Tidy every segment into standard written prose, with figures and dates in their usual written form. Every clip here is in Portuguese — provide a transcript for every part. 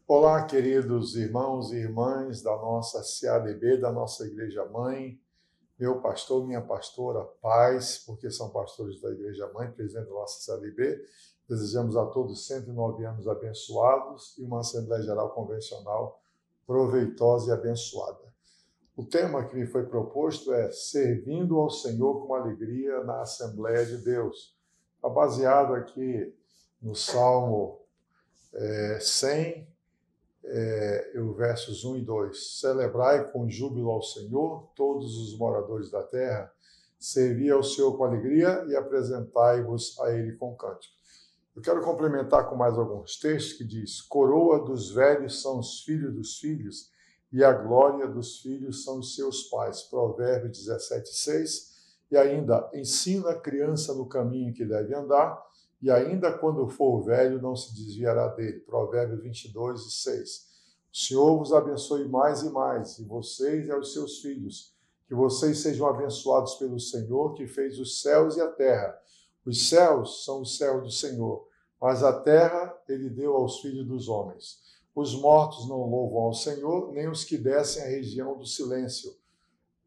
Olá, queridos irmãos e irmãs da nossa CADB, da nossa Igreja Mãe, meu pastor, minha pastora, paz, porque são pastores da Igreja Mãe, presidente da nossa CADB. Desejamos a todos 109 anos abençoados e uma Assembleia Geral Convencional proveitosa e abençoada. O tema que me foi proposto é Servindo ao Senhor com Alegria na Assembleia de Deus. Está baseado aqui no Salmo 100, os versos 1 e 2. Celebrai com júbilo ao Senhor, todos os moradores da terra, servi ao Senhor com alegria e apresentai-vos a Ele com cântico. Eu quero complementar com mais alguns textos que diz: coroa dos velhos são os filhos dos filhos, e a glória dos filhos são os seus pais. Provérbios 17:6. E ainda, ensina a criança no caminho que deve andar, e ainda quando for velho não se desviará dele. Provérbios 22:6. O Senhor vos abençoe mais e mais, e vocês e aos seus filhos, que vocês sejam abençoados pelo Senhor, que fez os céus e a terra. Os céus são os céus do Senhor, mas a terra ele deu aos filhos dos homens. Os mortos não louvam ao Senhor, nem os que descem à região do silêncio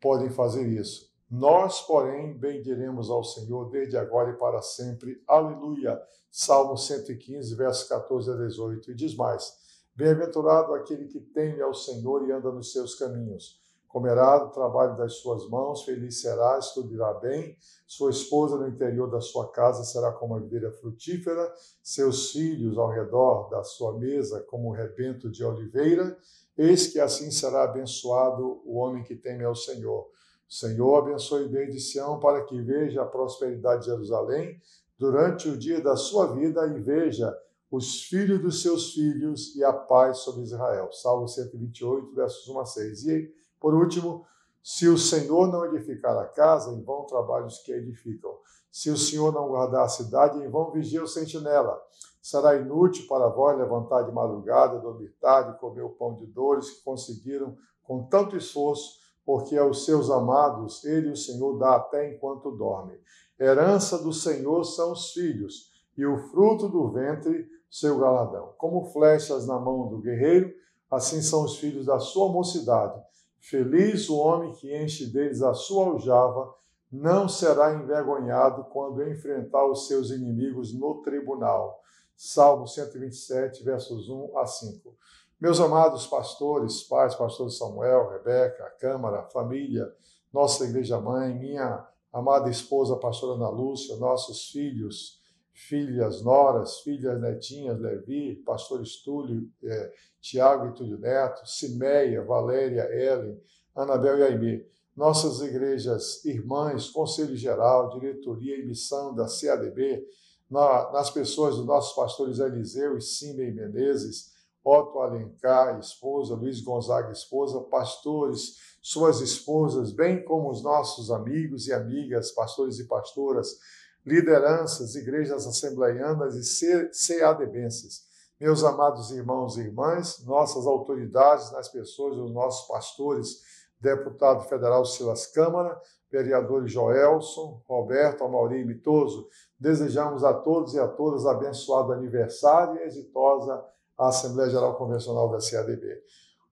podem fazer isso. Nós, porém, bendiremos ao Senhor desde agora e para sempre. Aleluia. Salmo 115, versos 14 a 18. E diz mais: bem-aventurado aquele que teme ao Senhor e anda nos seus caminhos. Comerá do trabalho das suas mãos, feliz será, estudará bem. Sua esposa no interior da sua casa será como a videira frutífera, seus filhos ao redor da sua mesa como o rebento de oliveira. Eis que assim será abençoado o homem que teme ao Senhor. O Senhor abençoe desde Sião para que veja a prosperidade de Jerusalém durante o dia da sua vida e veja os filhos dos seus filhos e a paz sobre Israel. Salmo 128, versos 1 a 6. E, por último, se o Senhor não edificar a casa, em vão trabalham os que a edificam. Se o Senhor não guardar a cidade, em vão vigia o sentinela. Será inútil para vós levantar de madrugada, dormir tarde, comer o pão de dores que conseguiram com tanto esforço, porque aos seus amados ele, o Senhor, dá até enquanto dorme. Herança do Senhor são os filhos, e o fruto do ventre, seu galardão. Como flechas na mão do guerreiro, assim são os filhos da sua mocidade. Feliz o homem que enche deles a sua aljava, não será envergonhado quando enfrentar os seus inimigos no tribunal. Salmo 127, versos 1 a 5. Meus amados pastores, pais, pastor Samuel, Rebeca, Câmara, família, nossa Igreja Mãe, minha amada esposa, pastora Ana Lúcia, nossos filhos, filhas, noras, filhas, netinhas, Levi, pastores Túlio, Tiago e Túlio Neto, Cimeia, Valéria, Ellen, Anabel e Aimee, nossas igrejas irmãs, Conselho Geral, Diretoria e Missão da CADB, nas pessoas dos nossos pastores Eliseu e Cimei Menezes, Otto Alencar, esposa, Luiz Gonzaga, esposa, pastores, suas esposas, bem como os nossos amigos e amigas, pastores e pastoras, lideranças, igrejas assembleianas e CADBenses. Meus amados irmãos e irmãs, nossas autoridades nas pessoas dos nossos pastores, deputado federal Silas Câmara, vereadores Joelson, Roberto, Amaury e Mitoso, desejamos a todos e a todas abençoado aniversário e exitosa a Assembleia Geral Convencional da CADB.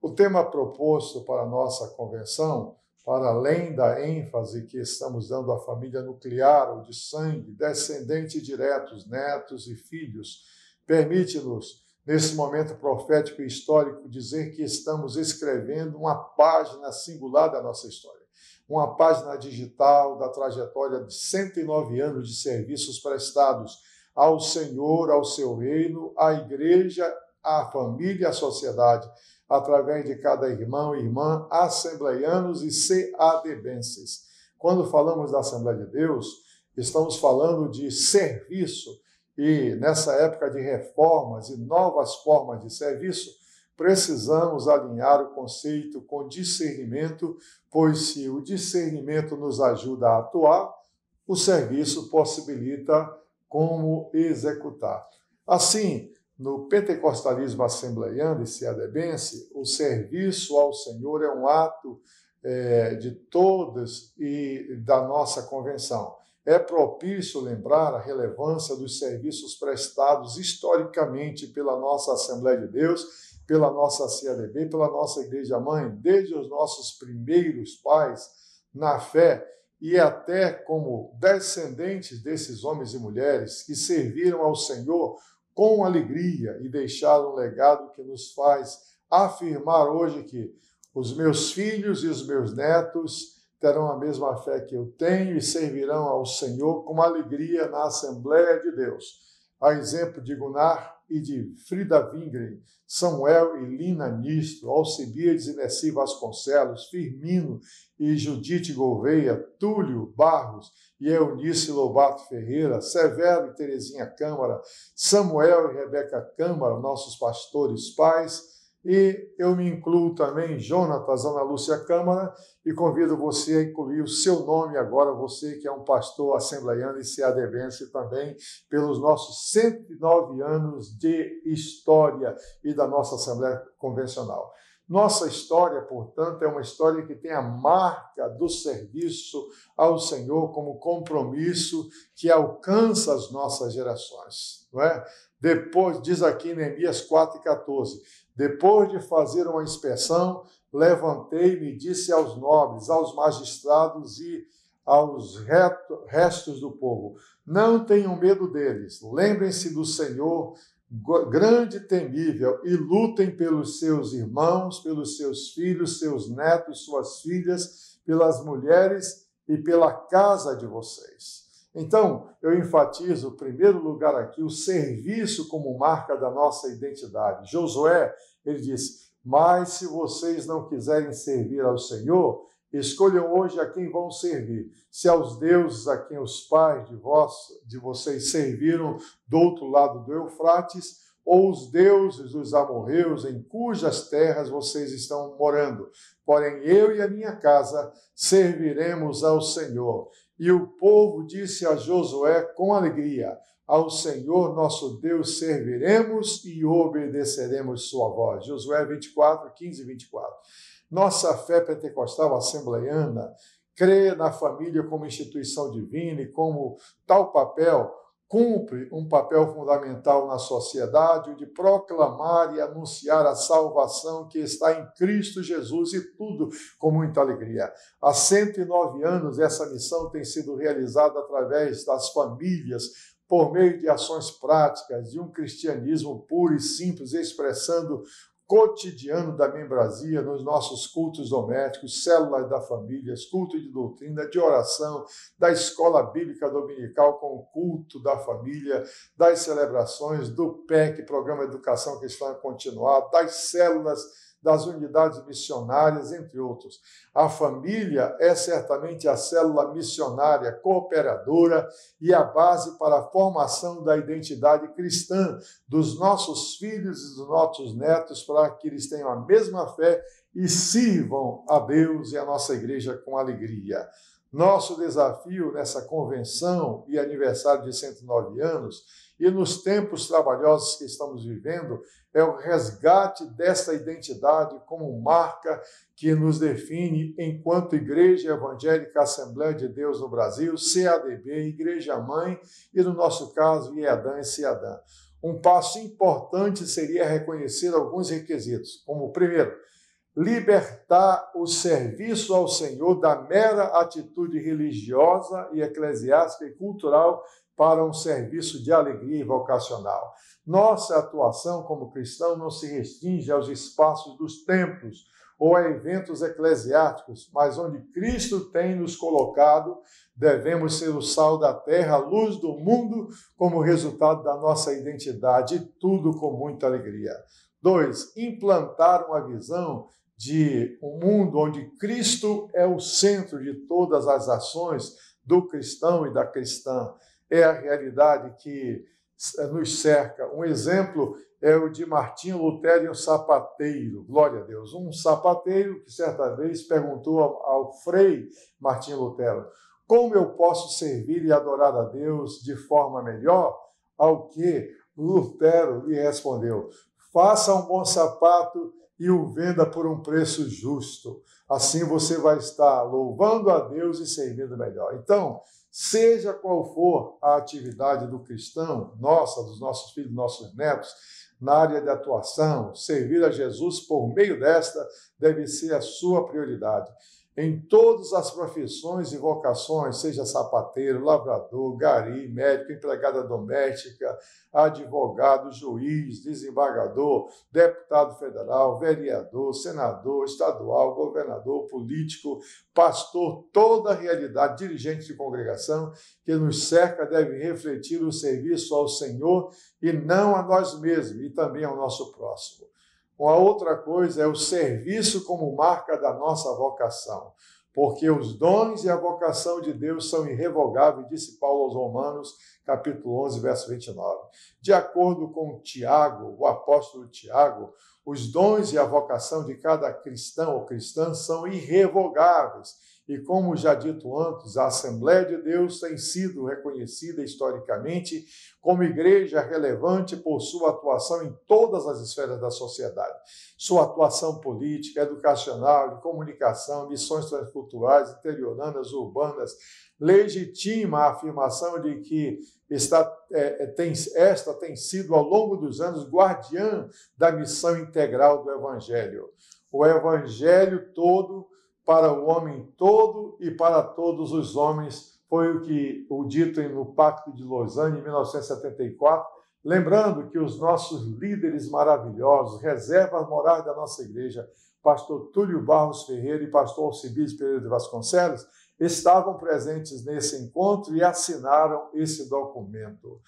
O tema proposto para a nossa convenção, para além da ênfase que estamos dando à família nuclear, ou de sangue, descendentes diretos, netos e filhos, permite-nos, nesse momento profético e histórico, dizer que estamos escrevendo uma página singular da nossa história, uma página digital da trajetória de 109 anos de serviços prestados ao Senhor, ao seu reino, à igreja, à família e à sociedade, através de cada irmão e irmã, assembleianos e CADBenses. Quando falamos da Assembleia de Deus, estamos falando de serviço, e nessa época de reformas e novas formas de serviço, precisamos alinhar o conceito com discernimento, pois se o discernimento nos ajuda a atuar, o serviço possibilita como executar. Assim, no pentecostalismo assembleiano e CADBense, o serviço ao Senhor é um ato de todas e da nossa convenção. É propício lembrar a relevância dos serviços prestados historicamente pela nossa Assembleia de Deus pela nossa CADB, pela nossa Igreja-mãe, desde os nossos primeiros pais na fé e até como descendentes desses homens e mulheres que serviram ao Senhor com alegria e deixaram um legado que nos faz afirmar hoje que os meus filhos e os meus netos terão a mesma fé que eu tenho e servirão ao Senhor com alegria na Assembleia de Deus. A exemplo de Gunnar e de Frida Wingren, Samuel e Lina Nistro, Alcibiades e Nessi Vasconcelos, Firmino e Judite Gouveia, Túlio Barros e Eunice Lobato Ferreira, Severo e Terezinha Câmara, Samuel e Rebeca Câmara, nossos pastores pais, e eu me incluo também, Jonatas, Ana Lúcia Câmara, e convido você a incluir o seu nome agora, você que é um pastor assembleiano e CADBense também, pelos nossos 109 anos de história e da nossa Assembleia Convencional. Nossa história, portanto, é uma história que tem a marca do serviço ao Senhor como compromisso que alcança as nossas gerações, não é? Depois, diz aqui em Neemias 4,14, depois de fazer uma inspeção, levantei-me e disse aos nobres, aos magistrados e aos restos do povo, não tenham medo deles, lembrem-se do Senhor, grande e temível, e lutem pelos seus irmãos, pelos seus filhos, seus netos, suas filhas, pelas mulheres e pela casa de vocês. Então, eu enfatizo, em primeiro lugar aqui, o serviço como marca da nossa identidade. Josué, ele disse, mas se vocês não quiserem servir ao Senhor, escolham hoje a quem vão servir. Se aos deuses a quem os pais de vocês serviram do outro lado do Eufrates, ou os deuses dos amorreus em cujas terras vocês estão morando. Porém, eu e a minha casa serviremos ao Senhor. E o povo disse a Josué com alegria, ao Senhor nosso Deus serviremos e obedeceremos sua voz. Josué 24, 15 e 24. Nossa fé pentecostal assembleiana crê na família como instituição divina e como tal papel cumpre um papel fundamental na sociedade, o de proclamar e anunciar a salvação que está em Cristo Jesus, e tudo com muita alegria. Há 109 anos essa missão tem sido realizada através das famílias, por meio de ações práticas, de um cristianismo puro e simples, expressando cotidiano da membresia nos nossos cultos domésticos, células da família, culto de doutrina, de oração, da escola bíblica dominical com o culto da família, das celebrações, do PEC, Programa de Educação Cristã Continuada, das células, das unidades missionárias, entre outros. A família é certamente a célula missionária, cooperadora e a base para a formação da identidade cristã dos nossos filhos e dos nossos netos, para que eles tenham a mesma fé e sirvam a Deus e a nossa igreja com alegria. Nosso desafio nessa convenção e aniversário de 109 anos e nos tempos trabalhosos que estamos vivendo é o resgate dessa identidade como marca que nos define enquanto Igreja Evangélica Assembleia de Deus no Brasil, CADB, Igreja Mãe e, no nosso caso, IEDAM e CIADAM. Um passo importante seria reconhecer alguns requisitos, como, primeiro, libertar o serviço ao Senhor da mera atitude religiosa e eclesiástica e cultural para um serviço de alegria e vocacional. Nossa atuação como cristão não se restringe aos espaços dos templos ou a eventos eclesiásticos, mas onde Cristo tem nos colocado, devemos ser o sal da terra, a luz do mundo, como resultado da nossa identidade, e tudo com muita alegria. 2. Implantar uma visão de um mundo onde Cristo é o centro de todas as ações do cristão e da cristã. É a realidade que nos cerca. Um exemplo é o de Martinho Lutero, um sapateiro. Glória a Deus. Um sapateiro que certa vez perguntou ao Frei Martinho Lutero: como eu posso servir e adorar a Deus de forma melhor? Ao que Lutero lhe respondeu: faça um bom sapato e o venda por um preço justo. Assim você vai estar louvando a Deus e servindo melhor. Então, seja qual for a atividade do cristão, nossa, dos nossos filhos, dos nossos netos, na área de atuação, servir a Jesus por meio desta deve ser a sua prioridade. Em todas as profissões e vocações, seja sapateiro, lavrador, gari, médico, empregada doméstica, advogado, juiz, desembargador, deputado federal, vereador, senador, estadual, governador, político, pastor, toda a realidade, dirigente de congregação que nos cerca deve refletir o serviço ao Senhor e não a nós mesmos e também ao nosso próximo. Uma outra coisa é o serviço como marca da nossa vocação, porque os dons e a vocação de Deus são irrevogáveis, disse Paulo aos Romanos, capítulo 11, verso 29. De acordo com Tiago, o apóstolo Tiago, os dons e a vocação de cada cristão ou cristã são irrevogáveis. E como já dito antes, a Assembleia de Deus tem sido reconhecida historicamente como igreja relevante por sua atuação em todas as esferas da sociedade. Sua atuação política, educacional, de comunicação, missões transculturais, interioranas, urbanas, legitima a afirmação de que esta tem sido, ao longo dos anos, guardiã da missão integral do Evangelho. O Evangelho todo, para o homem todo e para todos os homens, foi o dito no Pacto de Lausanne, em 1974, lembrando que os nossos líderes maravilhosos, reservas morais da nossa igreja, pastor Túlio Barros Ferreira e pastor Alcibiades Pereira de Vasconcelos, estavam presentes nesse encontro e assinaram esse documento.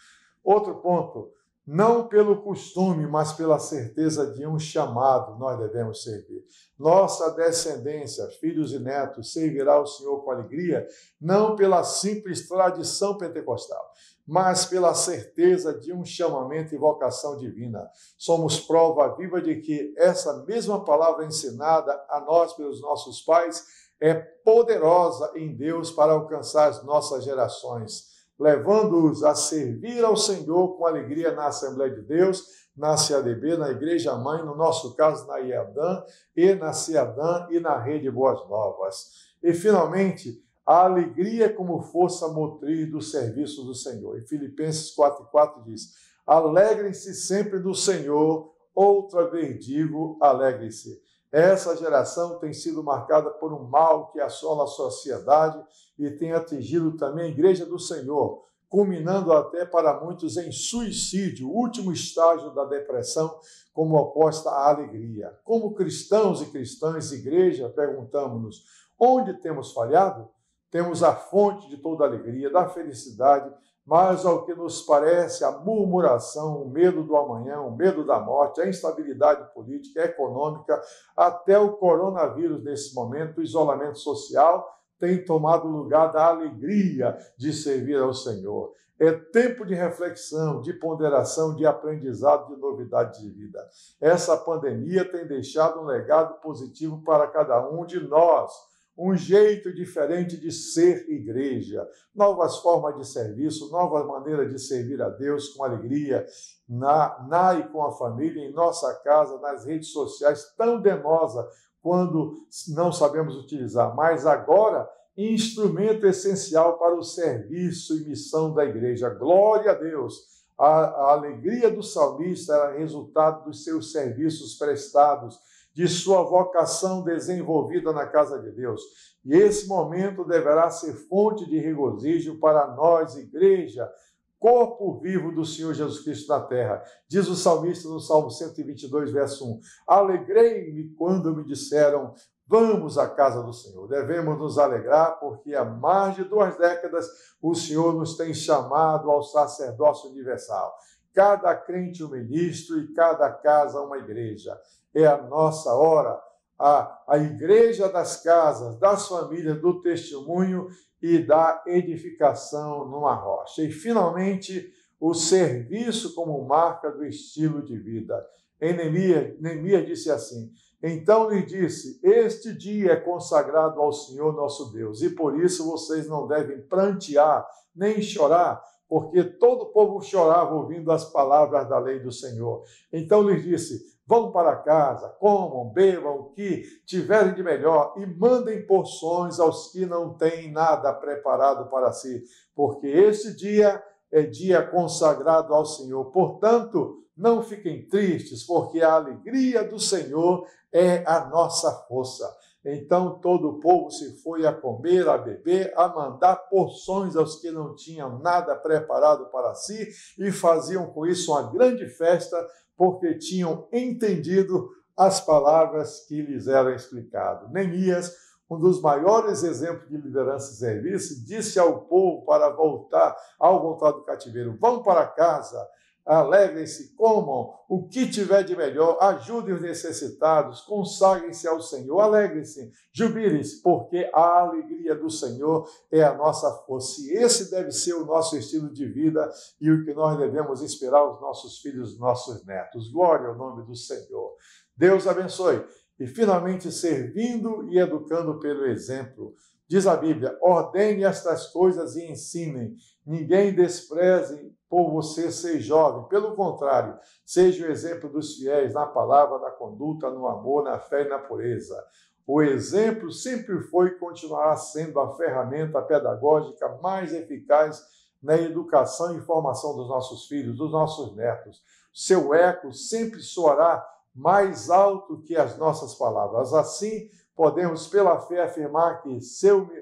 Outro ponto, não pelo costume, mas pela certeza de um chamado, nós devemos servir. Nossa descendência, filhos e netos, servirá ao Senhor com alegria, não pela simples tradição pentecostal, mas pela certeza de um chamamento e vocação divina. Somos prova viva de que essa mesma palavra ensinada a nós pelos nossos pais é poderosa em Deus para alcançar as nossas gerações, levando-os a servir ao Senhor com alegria na Assembleia de Deus, na CADB, na Igreja Mãe, no nosso caso na IADAM e na CIADAM e na Rede Boas Novas. E, finalmente, a alegria como força motriz do serviço do Senhor. Em Filipenses 4,4 diz, alegrem-se sempre no Senhor, outra vez digo, alegrem-se. Essa geração tem sido marcada por um mal que assola a sociedade e tem atingido também a Igreja do Senhor, culminando até para muitos em suicídio, o último estágio da depressão, como oposta à alegria. Como cristãos e cristãs, igreja, perguntamos-nos, onde temos falhado? Temos a fonte de toda a alegria, da felicidade, mas ao que nos parece a murmuração, o medo do amanhã, o medo da morte, a instabilidade política, econômica, até o coronavírus nesse momento, o isolamento social, tem tomado o lugar da alegria de servir ao Senhor. É tempo de reflexão, de ponderação, de aprendizado, de novidade de vida. Essa pandemia tem deixado um legado positivo para cada um de nós, um jeito diferente de ser igreja, novas formas de serviço, novas maneiras de servir a Deus com alegria, na e com a família, em nossa casa, nas redes sociais, tão danosa quando não sabemos utilizar, mas agora instrumento essencial para o serviço e missão da igreja. Glória a Deus! A alegria do salmista era resultado dos seus serviços prestados, de sua vocação desenvolvida na casa de Deus. E esse momento deverá ser fonte de regozijo para nós, igreja, corpo vivo do Senhor Jesus Cristo na terra. Diz o salmista no Salmo 122, verso 1. Alegrei-me quando me disseram, vamos à casa do Senhor. Devemos nos alegrar porque há mais de 2 décadas o Senhor nos tem chamado ao sacerdócio universal. Cada crente um ministro e cada casa uma igreja. É a nossa hora, a igreja das casas, das famílias, do testemunho e da edificação numa rocha. E, finalmente, o serviço como marca do estilo de vida. Neemias disse assim, então lhe disse, este dia é consagrado ao Senhor nosso Deus, e por isso vocês não devem prantear, nem chorar, porque todo o povo chorava ouvindo as palavras da lei do Senhor. Então lhes disse, vão para casa, comam, bebam o que tiverem de melhor e mandem porções aos que não têm nada preparado para si, porque este dia é dia consagrado ao Senhor. Portanto, não fiquem tristes, porque a alegria do Senhor é a nossa força. Então todo o povo se foi a comer, a beber, a mandar porções aos que não tinham nada preparado para si e faziam com isso uma grande festa, porque tinham entendido as palavras que lhes eram explicadas. Neemias, um dos maiores exemplos de liderança e serviço, disse ao povo ao voltar do cativeiro: vão para casa, alegrem-se, comam o que tiver de melhor, ajudem os necessitados, consagrem-se ao Senhor, alegrem-se, jubilem-se, porque a alegria do Senhor é a nossa força. E esse deve ser o nosso estilo de vida e o que nós devemos esperar aos nossos filhos, nossos netos. Glória ao nome do Senhor. Deus abençoe. E finalmente servindo e educando pelo exemplo. Diz a Bíblia: ordene estas coisas e ensinem. Ninguém despreze por você ser jovem. Pelo contrário, seja o exemplo dos fiéis na palavra, na conduta, no amor, na fé e na pureza. O exemplo sempre foi e continuará sendo a ferramenta pedagógica mais eficaz na educação e formação dos nossos filhos, dos nossos netos. Seu eco sempre soará mais alto que as nossas palavras. Assim, podemos, pela fé, afirmar que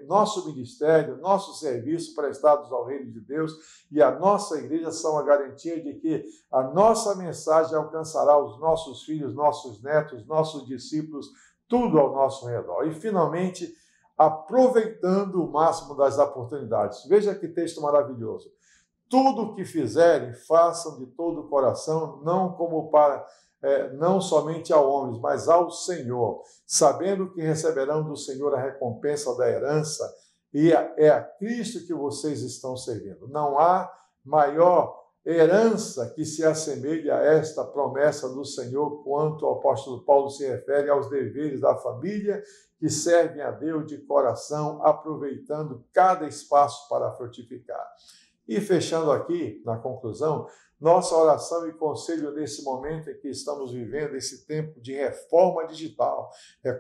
nosso ministério, nosso serviço prestados ao reino de Deus e a nossa igreja são a garantia de que a nossa mensagem alcançará os nossos filhos, nossos netos, nossos discípulos, tudo ao nosso redor. E, finalmente, aproveitando o máximo das oportunidades. Veja que texto maravilhoso. Tudo o que fizerem, façam de todo o coração, não somente a homens, mas ao Senhor, sabendo que receberão do Senhor a recompensa da herança, e é a Cristo que vocês estão servindo. Não há maior herança que se assemelhe a esta promessa do Senhor, quanto o apóstolo Paulo se refere aos deveres da família, que servem a Deus de coração, aproveitando cada espaço para frutificar. E fechando aqui, na conclusão, nossa oração e conselho nesse momento em que estamos vivendo esse tempo de reforma digital,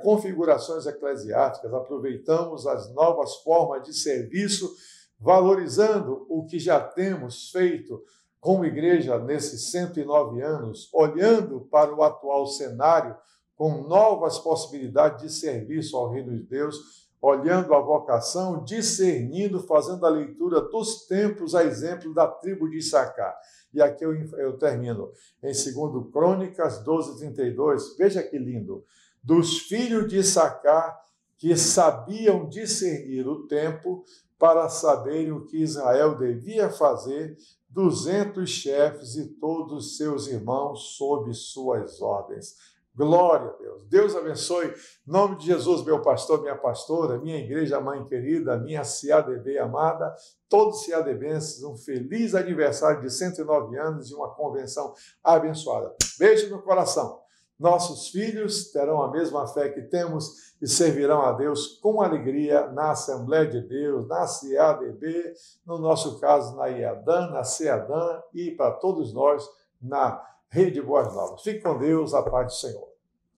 configurações eclesiásticas, aproveitamos as novas formas de serviço, valorizando o que já temos feito como igreja nesses 109 anos, olhando para o atual cenário com novas possibilidades de serviço ao reino de Deus, olhando a vocação, discernindo, fazendo a leitura dos tempos, a exemplo da tribo de Issacar. E aqui eu termino, em 2 Crônicas 12:32, veja que lindo. Dos filhos de Issacar, que sabiam discernir o tempo para saberem o que Israel devia fazer, 200 chefes e todos seus irmãos sob suas ordens. Glória a Deus. Deus abençoe. Em nome de Jesus, meu pastor, minha pastora, minha igreja mãe querida, minha CADB amada, todos CADBenses, um feliz aniversário de 109 anos e uma convenção abençoada. Beijo no coração. Nossos filhos terão a mesma fé que temos e servirão a Deus com alegria na Assembleia de Deus, na CADB, no nosso caso na IADAN, na CEADAN e para todos nós na Rede Boas Novas. Fique com Deus, a paz do Senhor.